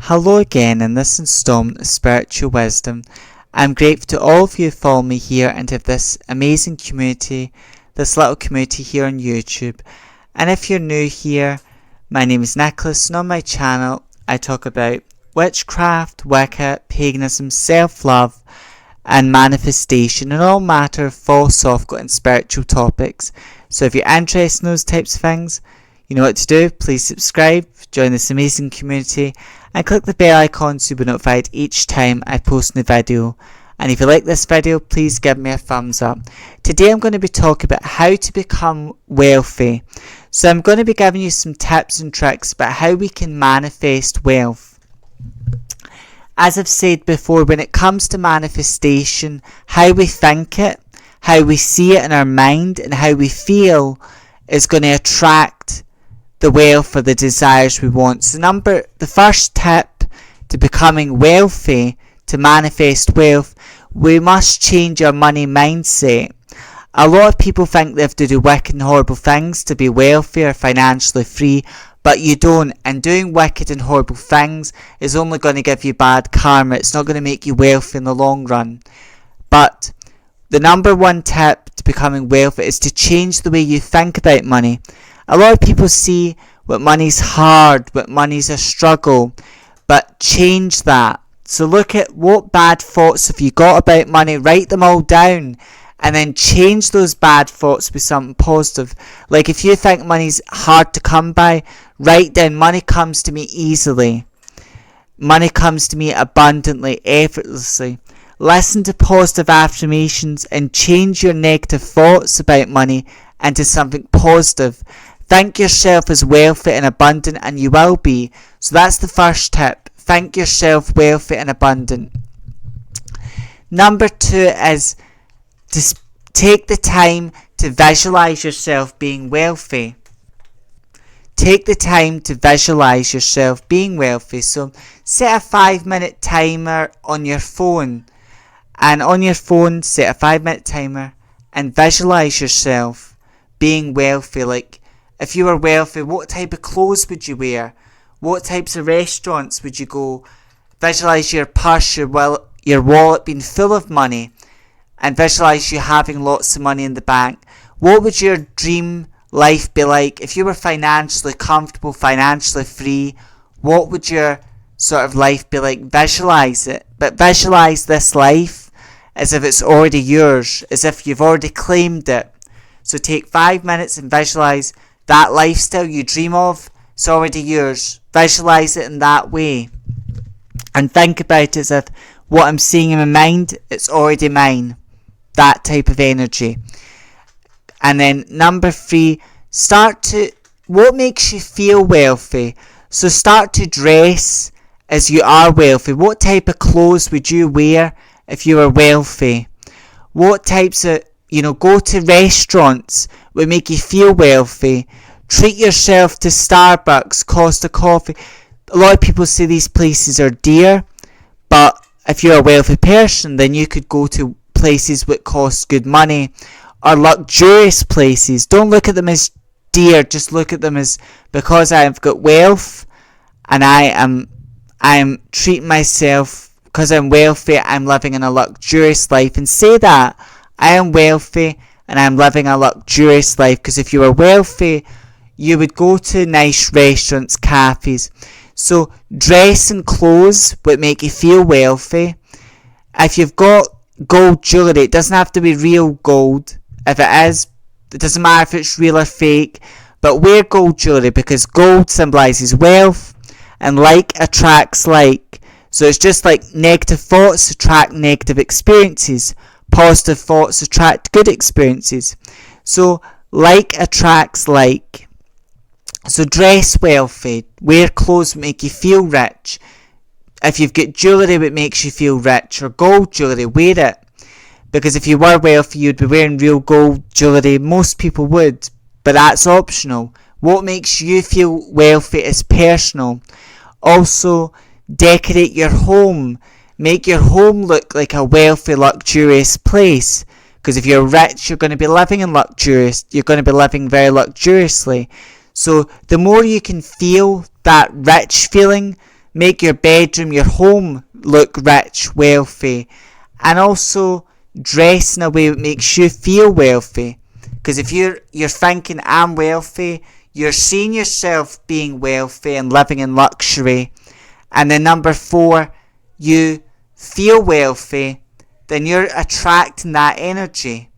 Hello again in this installment of Spiritual Wisdom. I'm grateful to all of you who follow me here and have this amazing community, this little community here on YouTube. And if you're new here, my name is Nicholas, and on my channel I talk about witchcraft, Wicca, paganism, self-love and manifestation, and all matter of philosophical and spiritual topics. So if you're interested in those types of things, you know what to do. Please subscribe, join this amazing community, and click the bell icon so you'll be notified each time I post a new video. And if you like this video, please give me a thumbs up. Today I'm going to be talking about how to become wealthy. So I'm going to be giving you some tips and tricks about how we can manifest wealth. As I've said before, when it comes to manifestation, how we think it, how we see it in our mind, and how we feel is going to attract the wealth or the desires we want. So the first tip to becoming wealthy, to manifest wealth, we must change our money mindset. A lot of people think they have to do wicked and horrible things to be wealthy or financially free, but you don't. And doing wicked and horrible things is only going to give you bad karma. It's not going to make you wealthy in the long run. But the number one tip to becoming wealthy is to change the way you think about money. A lot of people see what money's hard, what money's a struggle, but change that. So look at what bad thoughts have you got about money, write them all down, and then change those bad thoughts with something positive. Like if you think money's hard to come by, write down, money comes to me easily. Money comes to me abundantly, effortlessly. Listen to positive affirmations and change your negative thoughts about money into something positive. Think yourself as wealthy and abundant, and you will be. So that's the first tip. Think yourself wealthy and abundant. Number 2 is to take the time to visualize yourself being wealthy. Take the time to visualize yourself being wealthy. So set a 5-minute timer on your phone. And on your phone, set a 5-minute timer and visualize yourself being wealthy. Like, if you were wealthy, what type of clothes would you wear? What types of restaurants would you go? Visualize your purse, your wallet being full of money, and visualize you having lots of money in the bank. What would your dream life be like? If you were financially comfortable, financially free, what would your sort of life be like? Visualize it. But visualize this life as if it's already yours, as if you've already claimed it. So take 5 minutes and visualize that lifestyle you dream of. It's already yours. Visualize it in that way. And think about it as if what I'm seeing in my mind, it's already mine. That type of energy. And then number 3, what makes you feel wealthy? So start to dress as you are wealthy. What type of clothes would you wear if you were wealthy? What types of, go to restaurants would make you feel wealthy. Treat yourself to Starbucks, Costa Coffee. A lot of people say these places are dear, but if you're a wealthy person, then you could go to places that cost good money, or luxurious places. Don't look at them as dear, just look at them as, because I've got wealth and I am treating myself, because I'm wealthy, I'm living in a luxurious life. And say that I am wealthy and I'm living a luxurious life. Because if you were wealthy, you would go to nice restaurants, cafes. So dress and clothes would make you feel wealthy. If you've got gold jewellery, it doesn't have to be real gold. If it is, it doesn't matter if it's real or fake, but wear gold jewellery, because gold symbolises wealth, and like attracts like. So it's just like negative thoughts attract negative experiences, positive thoughts attract good experiences. So like attracts like. So dress wealthy, wear clothes that make you feel rich. If you've got jewellery that makes you feel rich, or gold jewellery, wear it. Because if you were wealthy, you'd be wearing real gold jewellery. Most people would, but that's optional. What makes you feel wealthy is personal. Also, decorate your home. Make your home look like a wealthy, luxurious place. Because if you're rich, you're going to be living you're going to be living very luxuriously. So the more you can feel that rich feeling, make your bedroom, your home look rich, wealthy, and also dress in a way that makes you feel wealthy. Because if you're thinking, I'm wealthy, you're seeing yourself being wealthy and living in luxury. And then number 4, you feel wealthy, then you're attracting that energy.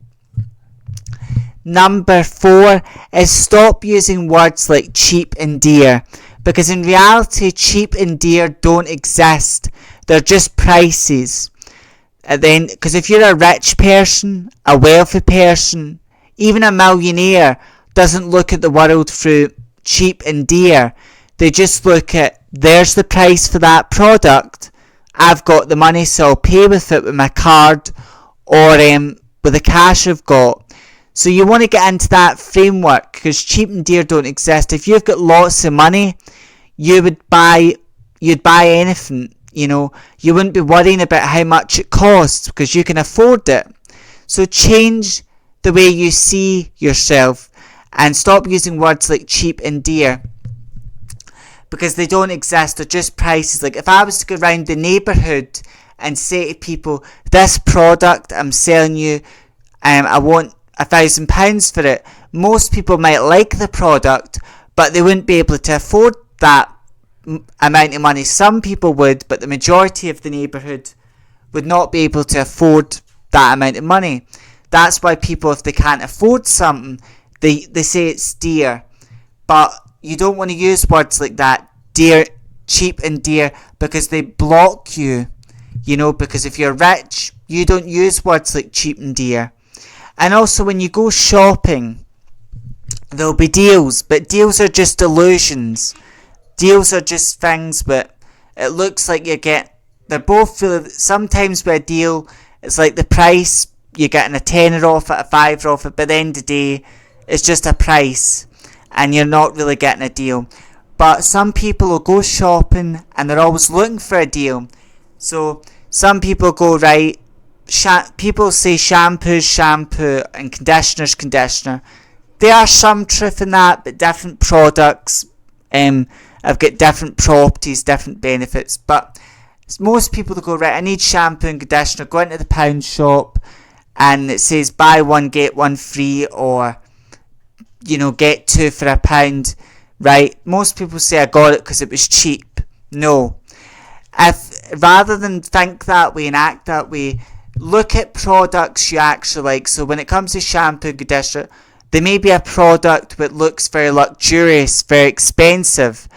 Number 4 is stop using words like cheap and dear. Because in reality, cheap and dear don't exist. They're just prices. And then, because if you're a rich person, a wealthy person, even a millionaire doesn't look at the world through cheap and dear. They just look at, there's the price for that product. I've got the money, so I'll pay with it with my card or with the cash I've got. So you want to get into that framework, because cheap and dear don't exist. If you've got lots of money, you'd buy anything. You wouldn't be worrying about how much it costs because you can afford it. So change the way you see yourself and stop using words like cheap and dear, because they don't exist. They're just prices. Like if I was to go around the neighbourhood and say to people, this product I'm selling you, I want £1,000 for it, most people might like the product, but they wouldn't be able to afford that amount of money. Some people would, but the majority of the neighbourhood would not be able to afford that amount of money. That's why people, if they can't afford something, they say it's dear. But you don't want to use words like that, dear, cheap and dear, because they block you. Because if you're rich, you don't use words like cheap and dear. And also when you go shopping, there'll be deals, but deals are just illusions. Deals are just things, but it looks like they're both full of, sometimes with a deal, it's like the price, you're getting a tenner off it, a fiver off it, but at the end of the day, it's just a price, and you're not really getting a deal. But some people will go shopping, and they're always looking for a deal. So, some people go, right, people say shampoo, and conditioner. There are some truth in that, but different products have got different properties, different benefits. But most people will go, right, I need shampoo and conditioner, go into the pound shop, and it says buy one get one free, or get 2 for £1, right? Most people say I got it because it was cheap. No. Rather than think that way and act that way, look at products you actually like. So when it comes to shampoo and conditioner, there may be a product that looks very luxurious, very expensive,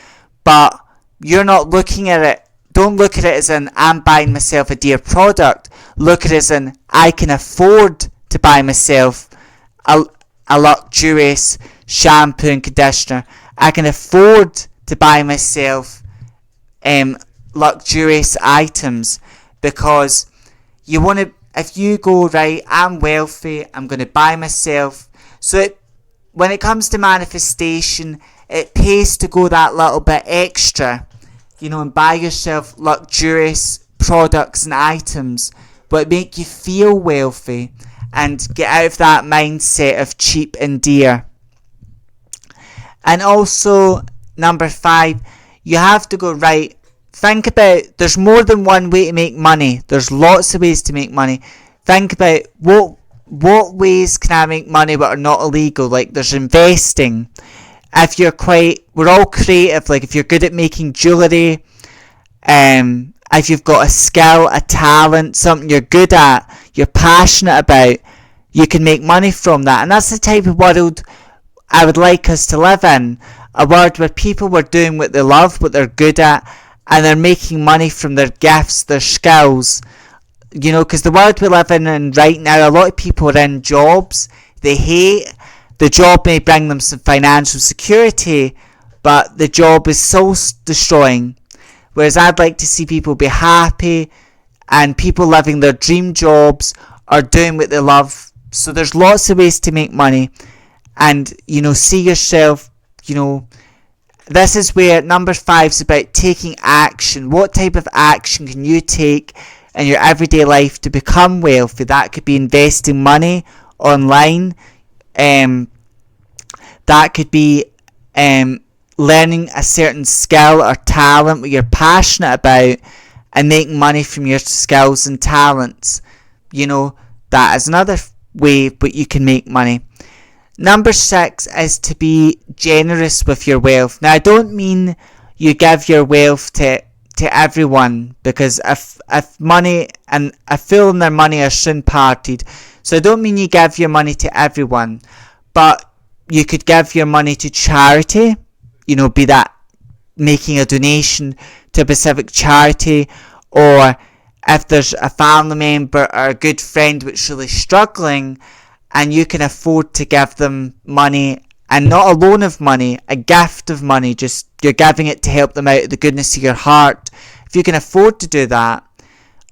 but you're not looking at it. Don't look at it as I'm buying myself a dear product. Look at it as I can afford to buy myself a luxurious shampoo and conditioner. I can afford to buy myself luxurious items, because you want to, if you go, right, I'm wealthy, I'm going to buy myself. So when it comes to manifestation, it pays to go that little bit extra, and buy yourself luxurious products and items, but make you feel wealthy and get out of that mindset of cheap and dear. And also, number 5, you have to go, right, think about, there's more than one way to make money. There's lots of ways to make money. Think about what ways can I make money but are not illegal. Like there's investing. If you're we're all creative. Like if you're good at making jewellery, if you've got a skill, a talent, something you're good at, you're passionate about, you can make money from that. And that's the type of world I would like us to live in. A world where people are doing what they love, what they're good at, and they're making money from their gifts, their skills. Because the world we live in right now, a lot of people are in jobs they hate. The job may bring them some financial security, but the job is soul destroying. Whereas I'd like to see people be happy, and people living their dream jobs are doing what they love. So there's lots of ways to make money, and see yourself. This is where number 5 is about taking action. What type of action can you take in your everyday life to become wealthy? That could be investing money online. That could be learning a certain skill or talent what you're passionate about and making money from your skills and talents. That is another way but you can make money. Number 6 is to be generous with your wealth. Now, I don't mean you give your wealth to everyone, because if money and a fool and their money are soon parted. So I don't mean you give your money to everyone, but you could give your money to charity. Be that making a donation to a specific charity, or if there's a family member or a good friend which is really struggling and you can afford to give them money, and not a loan of money, a gift of money, just you're giving it to help them out of the goodness of your heart. If you can afford to do that,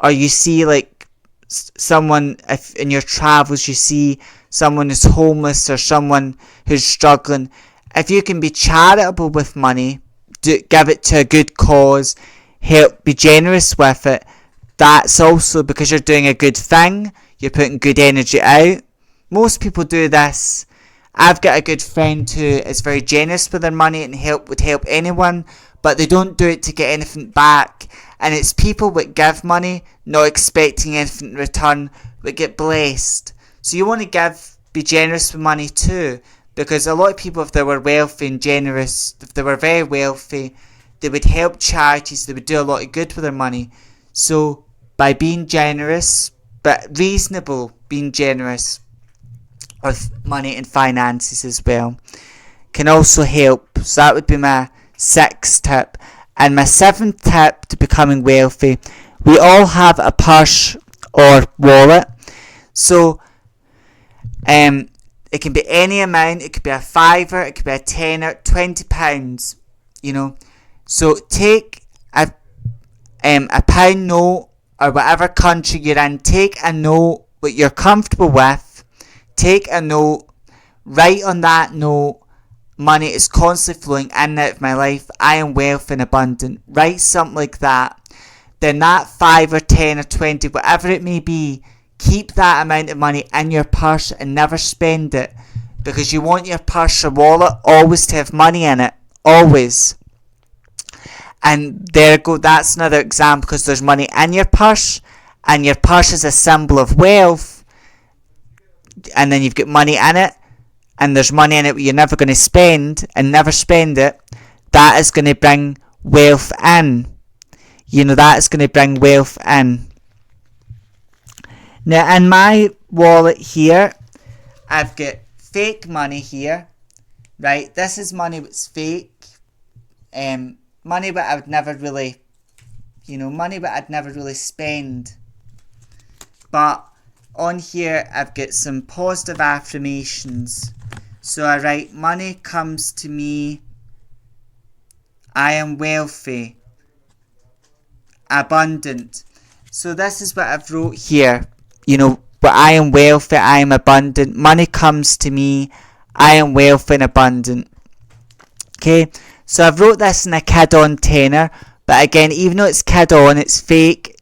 or you see like someone, if in your travels you see someone who's homeless or someone who's struggling, if you can be charitable with money, give it to a good cause, be generous with it, that's also because you're doing a good thing, you're putting good energy out. Most people do this. I've got a good friend who is very generous with their money and would help anyone, but they don't do it to get anything back. And it's people that give money not expecting anything in return that get blessed. So you want to be generous with money too, because a lot of people, if they were wealthy and generous, if they were very wealthy, they would help charities, they would do a lot of good with their money. So by being generous, but reasonable, being generous with money and finances as well, can also help. So that would be my 6th tip. And my 7th tip to becoming wealthy: we all have a purse or wallet. So it can be any amount. It could be a fiver, it could be a tenner, £20. So take a pound note, or whatever country you're in, take a note that you're comfortable with. Take a note, write on that note, money is constantly flowing in and out of my life, I am wealthy and abundant. Write something like that. Then that 5 or 10 or 20, whatever it may be, keep that amount of money in your purse and never spend it, because you want your purse or wallet always to have money in it, always. And that's another example, because there's money in your purse, and your purse is a symbol of wealth. And then you've got money in it, and there's money in it that you're never going to spend, and never spend it. That is going to bring wealth in. That is going to bring wealth in. Now, in my wallet here, I've got fake money here, right? This is money that's fake. Money that I would never really, money that I'd never really spend. But on here, I've got some positive affirmations. So I write, money comes to me, I am wealthy, abundant. So this is what I've wrote here. But I am wealthy, I am abundant. Money comes to me, I am wealthy and abundant. Okay, so I've wrote this in a kid-on tenner. But again, even though it's kid-on, it's fake.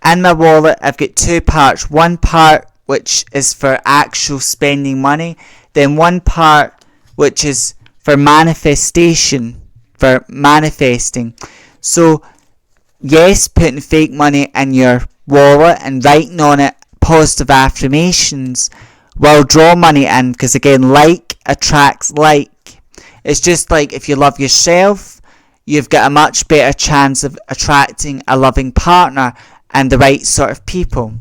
In my wallet, I've got 2 parts. One part which is for actual spending money, then one part which is for manifestation, for manifesting. So, yes, putting fake money in your wallet and writing on it positive affirmations will draw money in, because again, like attracts like. It's just like if you love yourself, you've got a much better chance of attracting a loving partner and the right sort of people.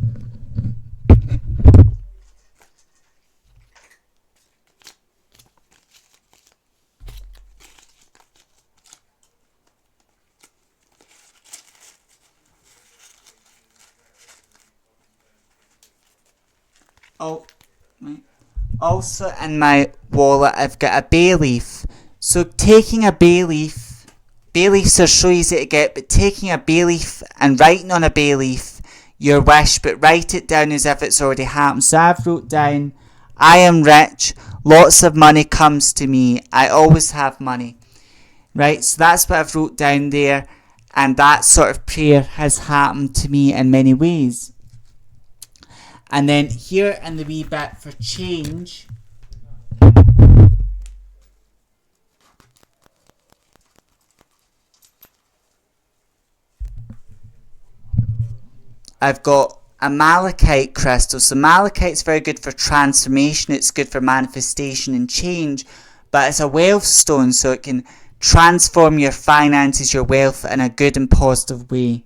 Also in my wallet, I've got a bay leaf. So taking a bay leaf, bay leaves are so easy to get, but taking a bay leaf and writing on a bay leaf your wish, but write it down as if it's already happened. So I've wrote down, I am rich, lots of money comes to me, I always have money. Right, so that's what I've wrote down there, and that sort of prayer has happened to me in many ways. And then here in the wee bit for change, I've got a malachite crystal. So malachite's very good for transformation. It's good for manifestation and change. But it's a wealth stone, so it can transform your finances, your wealth in a good and positive way.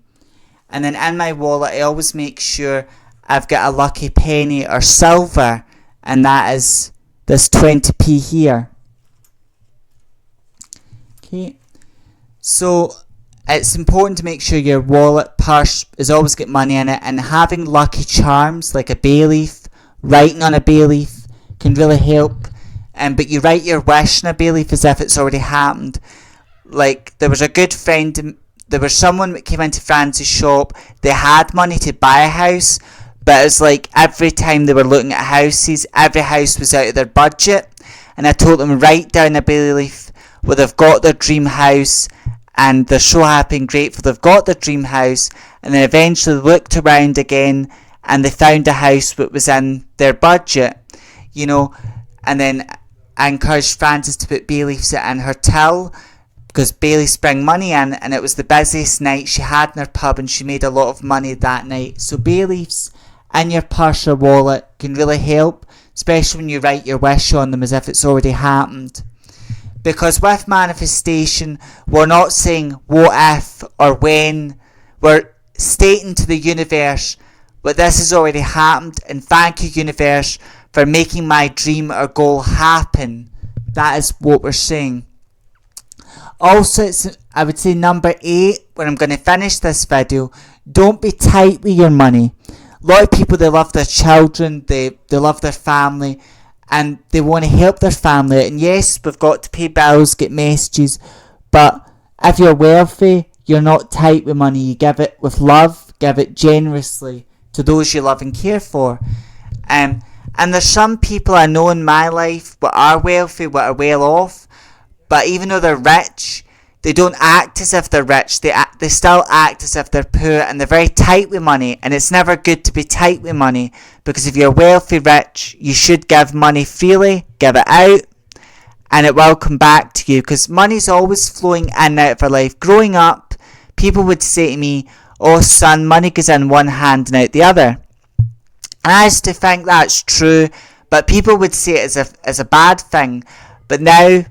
And then in my wallet, I always make sure I've got a lucky penny or silver, and that is this 20p here. Okay, so it's important to make sure your wallet, purse is always got money in it, and having lucky charms like a bay leaf, writing on a bay leaf can really help. But you write your wish on a bay leaf as if it's already happened. Like, there was a good friend, there was someone that came into France's shop, they had money to buy a house, but it was like every time they were looking at houses, every house was out of their budget. And I told them, write down a bay leaf where they've got their dream house, and they're so happy and grateful they've got their dream house, and then eventually looked around again and they found a house that was in their budget, and then I encouraged Frances to put bay leaves in her till, because bay leaves bring money in, and it was the busiest night she had in her pub and she made a lot of money that night. So bay leaves in your purse or wallet can really help, especially when you write your wish on them as if it's already happened. Because with manifestation, we're not saying what if or when, we're stating to the universe, but this has already happened, and thank you, universe, for making my dream or goal happen. That is what we're saying. Also, I would say number 8, when I'm going to finish this video, don't be tight with your money. A lot of people, they love their children, they love their family, and they want to help their family. And yes, we've got to pay bills, get messages, but if you're wealthy, you're not tight with money. You give it with love, give it generously to those you love and care for. And there's some people I know in my life that are wealthy, that are well off, but even though they're rich, they don't act as if they're rich. They still act as if they're poor, and they're very tight with money. And it's never good to be tight with money, because if you're wealthy, rich, you should give money freely, give it out, and it will come back to you, because money's always flowing in and out of our life. Growing up, people would say to me, "Oh son, money goes in one hand and out the other." And I used to think that's true, but people would say it as a bad thing. But now,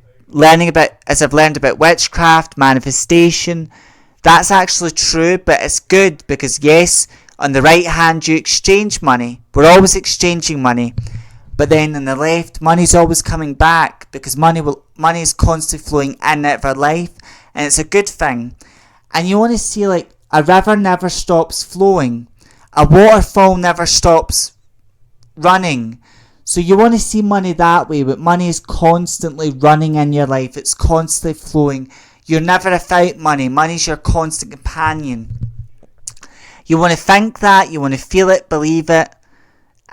as I've learned about witchcraft, manifestation, that's actually true, but it's good, because yes, on the right hand you exchange money. We're always exchanging money. But then on the left, money's always coming back, because money is constantly flowing in and out of our life, and it's a good thing. And you want to see, like, a river never stops flowing. A waterfall never stops running. So you want to see money that way, but money is constantly running in your life. It's constantly flowing. You're never without money. Money's your constant companion. You want to think that, you want to feel it, believe it.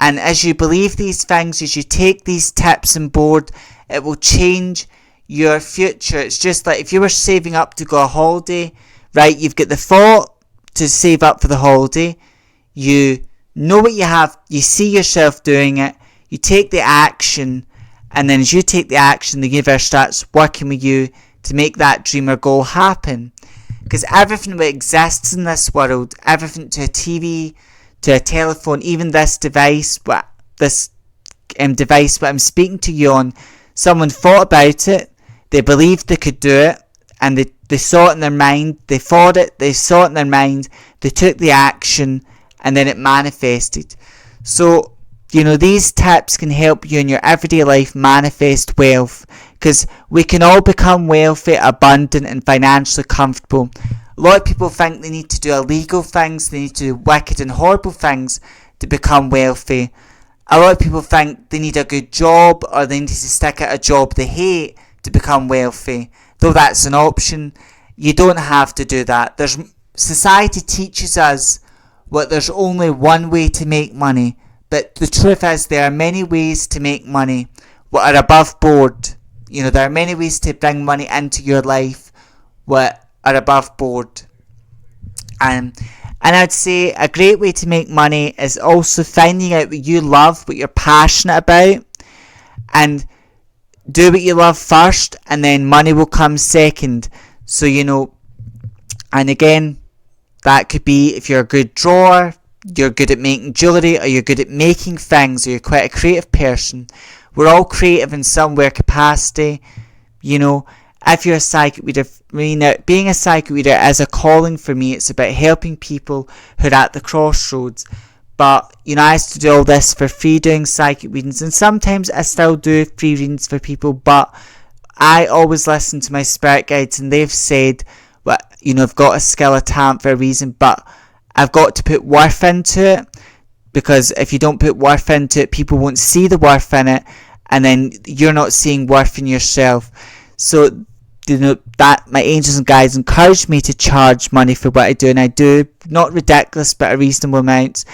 And as you believe these things, as you take these tips on board, it will change your future. It's just like if you were saving up to go on holiday, right? You've got the thought to save up for the holiday. You know what you have, you see yourself doing it, you take the action, and then as you take the action, the universe starts working with you to make that dream or goal happen. Because everything that exists in this world, everything, to a TV, to a telephone, even this device, device that I'm speaking to you on, someone thought about it, they believed they could do it, and they saw it in their mind, they thought it, they saw it in their mind, they took the action, and then it manifested. So, these tips can help you in your everyday life manifest wealth, because we can all become wealthy, abundant, and financially comfortable. A lot of people think they need to do illegal things, they need to do wicked and horrible things to become wealthy. A lot of people think they need a good job, or they need to stick at a job they hate to become wealthy. Though that's an option, you don't have to do that. Society teaches us there's only one way to make money, but the truth is there are many ways to make money that are above board. There are many ways to bring money into your life that are above board. And I'd say a great way to make money is also finding out what you love, what you're passionate about, and do what you love first, and then money will come second. So, and again, that could be if you're a good drawer, you're good at making jewellery, or you're good at making things, or you're quite a creative person. We're all creative in some way capacity. You know, if you're a psychic reader, being a psychic reader is a calling for me. It's about helping people who are at the crossroads. But, you know, I used to do all this for free, doing psychic readings, and sometimes I still do free readings for people, but I always listen to my spirit guides, and they've said, well, you know, I've got a skill, a talent for a reason, but I've got to put worth into it, because if you don't put worth into it, people won't see the worth in it, and then you're not seeing worth in yourself. So, you know, that my angels and guides encourage me to charge money for what I do, and I do, not ridiculous, but a reasonable amount.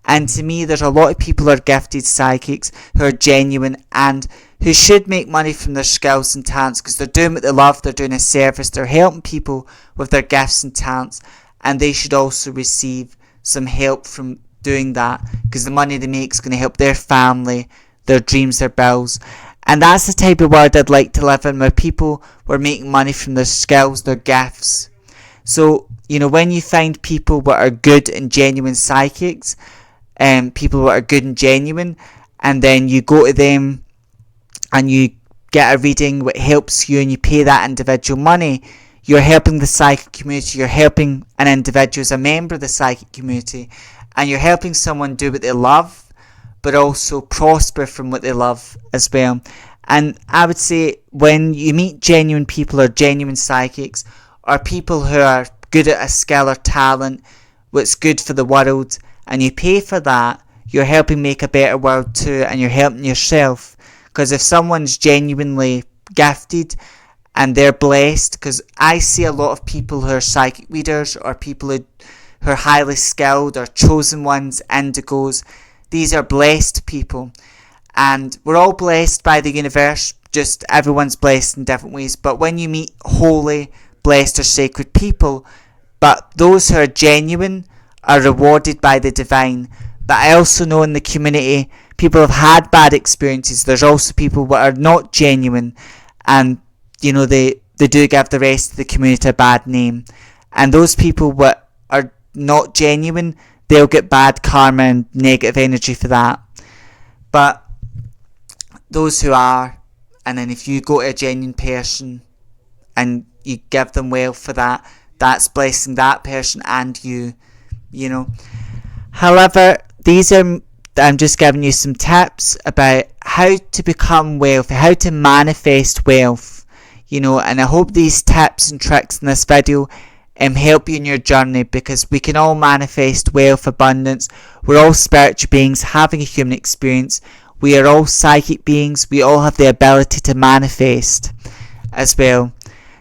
And to me, there's a lot of people who are gifted psychics who are genuine and who should make money from their skills and talents, because they're doing what they love, they're doing a service, they're helping people with their gifts and talents, and they should also receive some help from doing that, because the money they make is going to help their family, their dreams, their bills. And that's the type of world I'd like to live in, where people were making money from their skills, their gifts. So, you know, when you find people that are good and genuine psychics, people that are good and genuine, and then you go to them and you get a reading that helps you, and you pay that individual money, you're helping the psychic community, you're helping an individual as a member of the psychic community, and you're helping someone do what they love, but also prosper from what they love as well. And I would say, when you meet genuine people, or genuine psychics, or people who are good at a skill or talent, what's good for the world, and you pay for that, you're helping make a better world too, and you're helping yourself. Because if someone's genuinely gifted and they're blessed, because I see a lot of people who are psychic readers, or people who are highly skilled, or chosen ones, indigos, these are blessed people, and we're all blessed by the universe, just everyone's blessed in different ways. But when you meet holy, blessed, or sacred people, but those who are genuine are rewarded by the divine. But I also know in the community, people have had bad experiences. There's also people that are not genuine, and you know, they do give the rest of the community a bad name. And those people that are not genuine, they'll get bad karma and negative energy for that. But those who are, and then if you go to a genuine person and you give them wealth for that, that's blessing that person and you, you know. However, I'm just giving you some tips about how to become wealthy, how to manifest wealth, you know, and I hope these tips and tricks in this video help you in your journey, because we can all manifest wealth, abundance. We're all spiritual beings having a human experience. We are all psychic beings. We all have the ability to manifest as well.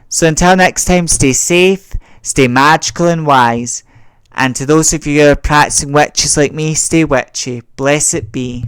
So until next time, stay safe, stay magical and wise. And to those of you who are practicing witches like me, stay witchy. Blessed be.